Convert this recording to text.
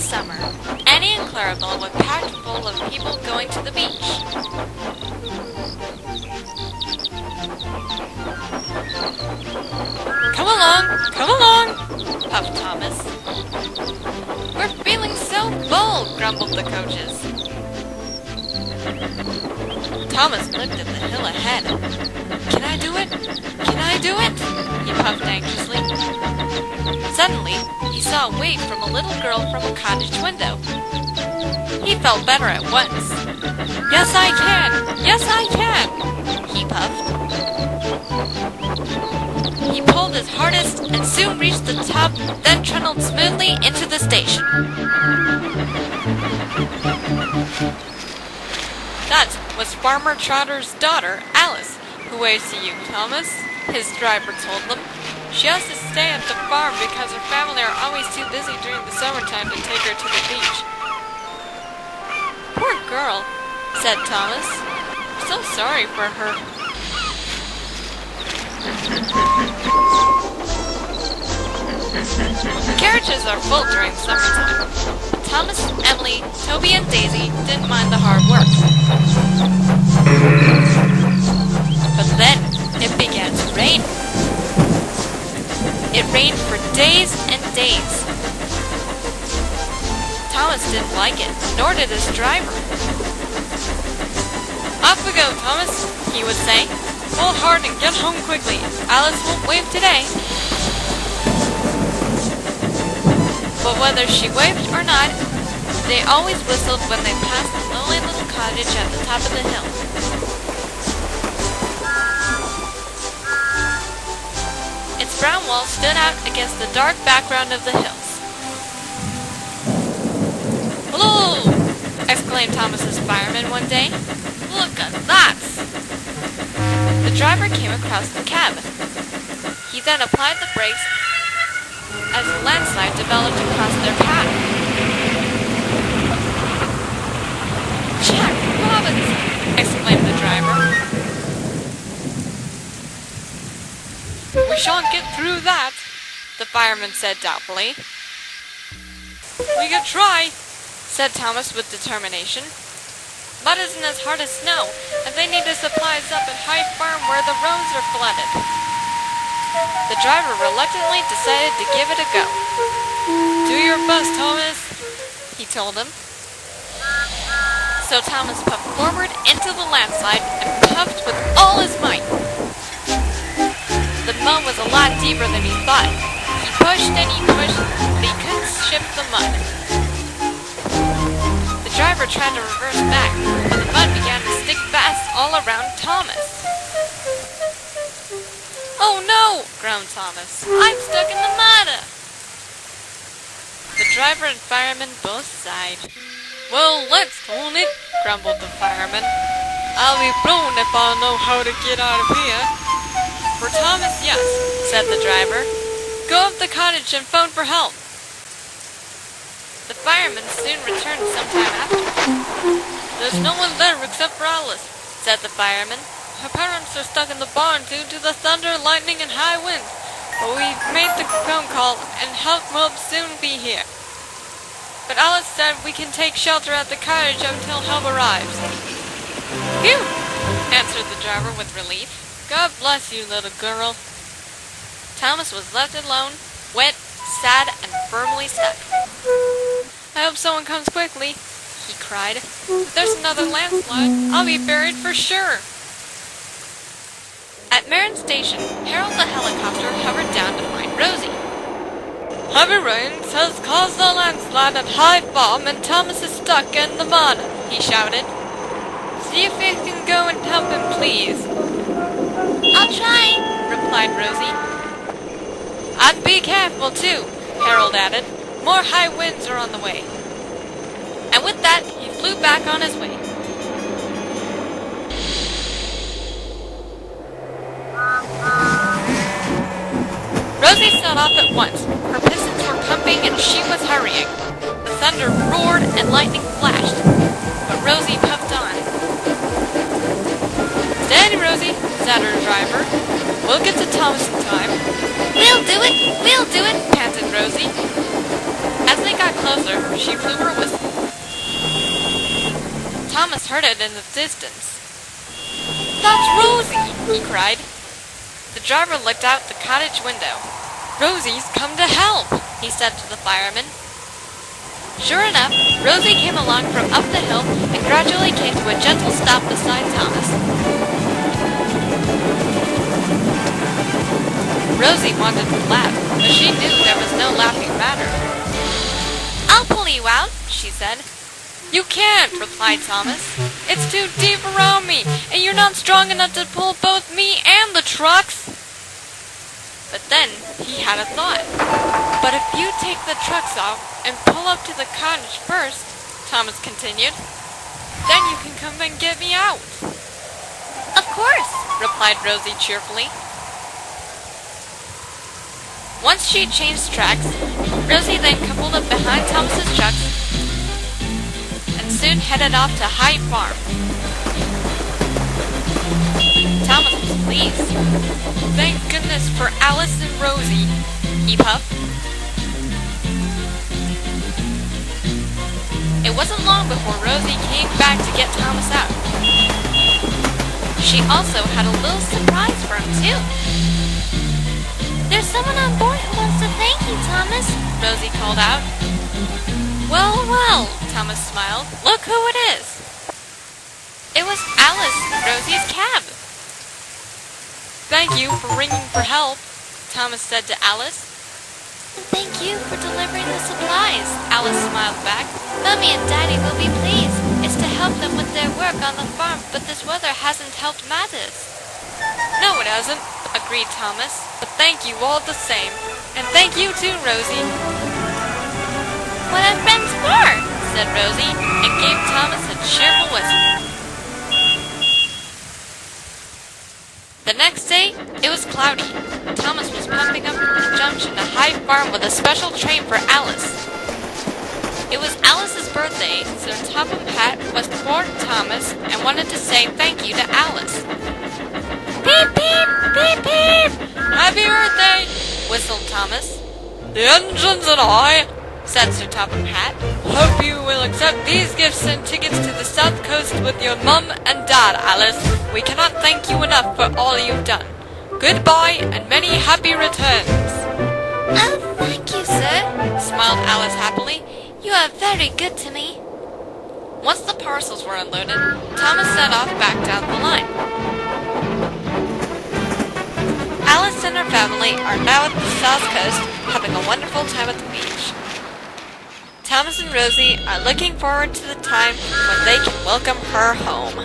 summer, Annie and Clarabelle were packed full of people going to the beach. Come along, puffed Thomas. We're feeling so bold, grumbled the coaches. Thomas looked at the hill ahead. Can I do it? Can I do it? He puffed anxiously. Suddenly, he saw a wave from a little girl from a cottage window. He felt better at once. Yes, I can! Yes, I can! He puffed. He pulled his hardest and soon reached the top, then trundled smoothly into the station. That was Farmer Trotter's daughter, Alice, who waves to you, Thomas, his driver told them. She has to stay at the farm because her family are always too busy during the summertime to take her to the beach. Poor girl, said Thomas. I'm so sorry for her. Carriages are full during summertime. Thomas, Emily, Toby, and Daisy didn't mind the hard work. But then it began to rain. It rained for days and days. Thomas didn't like it, nor did his driver. Off we go, Thomas, he would say. Pull hard and get home quickly. Alice won't wave today. But whether she waved or not, they always whistled when they passed the lonely little cottage at the top of the hill. Its brown walls stood out against the dark background of the hills. Hello! Exclaimed Thomas's fireman one day. Look at that! The driver came across the cab. He then applied the brakes as a landslide developed across their path. Jack Robbins! Exclaimed the driver. We shan't get through that, the fireman said doubtfully. We could try, said Thomas with determination. Mud isn't as hard as snow, and they need the supplies up at High Farm where the roads are flooded. The driver reluctantly decided to give it a go. Do your best, Thomas, he told him. So Thomas puffed forward into the landslide and puffed with all his might. The mud was a lot deeper than he thought. He pushed and he pushed, but he couldn't shift the mud. The driver tried to reverse back, but the mud began to stick fast all around Thomas. Oh no, groaned Thomas. I'm stuck in the mud. The driver and fireman both sighed. Well, let's own it, grumbled the fireman. I'll be blown if I know how to get out of here. For Thomas, yes, said the driver. Go up the cottage and phone for help. The fireman soon returned sometime after. There's no one there except for Alice, said the fireman. Her parents are stuck in the barn due to the thunder, lightning, and high wind. But we've made the phone call and help will soon be here. But Alice said we can take shelter at the cottage until help arrives. Phew, answered the driver with relief. God bless you, little girl. Thomas was left alone, wet, sad, and firmly stuck. I hope someone comes quickly, he cried. If there's another landslide, I'll be buried for sure. At Marin Station, Harold the helicopter hovered down to find Rosie. Heavy rains has caused a landslide at High Farm and Thomas is stuck in the mud, he shouted. See if you can go and help him, please. I'll try, replied Rosie. I'd be careful, too, Harold added. More high winds are on the way. And with that, he flew back on his way. Rosie set off at once. Her pistons were pumping and she was hurrying. The thunder roared and lightning flashed. But Rosie puffed on. Steady, Rosie, said her driver. We'll get to Thomas in time. We'll do it, panted Rosie. As they got closer closer, she blew her whistle. Thomas heard it in the distance. "That's Rosie!" he cried. The driver looked out the cottage window. "Rosie's come to help," he said to the fireman. Sure enough, Rosie came along from up the hill and gradually came to a gentle stop beside Thomas. Rosie wanted to laugh, but she knew there was no laughing matter. "I'll pull you out," she said. "You can't," replied Thomas. "It's too deep around me, and you're not strong enough to pull both me and the trucks." But then he had a thought. "But if you take the trucks off and pull up to the cottage first," Thomas continued, "then you can come and get me out." "Of course," replied Rosie cheerfully. Once she changed tracks, Rosie then coupled up behind Thomas's trucks and soon headed off to High Farm. Thomas was pleased. "Thank goodness for Alice and Rosie," he puffed. It wasn't long before Rosie came back to get Thomas out. She also had a little surprise for him, too. "There's someone on board who wants to thank you, Thomas," Rosie called out. "Well, well," Thomas smiled. "Look who it is." It was Alice, Rosie's cab. "Thank you for ringing for help," Thomas said to Alice. "Thank you for delivering the supplies," Alice smiled back. "Mummy and Daddy will be pleased. It's to help them with their work on the farm, but this weather hasn't helped matters." "No, it hasn't," agreed Thomas. "But thank you all the same. And thank you too, Rosie." "What are friends for?" said Rosie, and gave Thomas a cheerful whistle. The next day, it was cloudy. Thomas was pumping up from the junction to High Farm with a special train for Alice. It was Alice's birthday, so Topham Hatt was for Thomas and wanted to say thank you to Alice. "Beep, beep, beep, beep! Happy birthday!" whistled Thomas. "The engines and I," said Sir Topham Hatt, "hope you will accept these gifts and tickets to the South Coast with your mum and dad, Alice. We cannot thank you enough for all you've done. Goodbye and many happy returns." "Oh, thank you, sir," smiled Alice happily. "You are very good to me." Once the parcels were unloaded, Thomas set off back down the line. Alice and her family are now at the South Coast, having a wonderful time at the beach. Thomas and Rosie are looking forward to the time when they can welcome her home.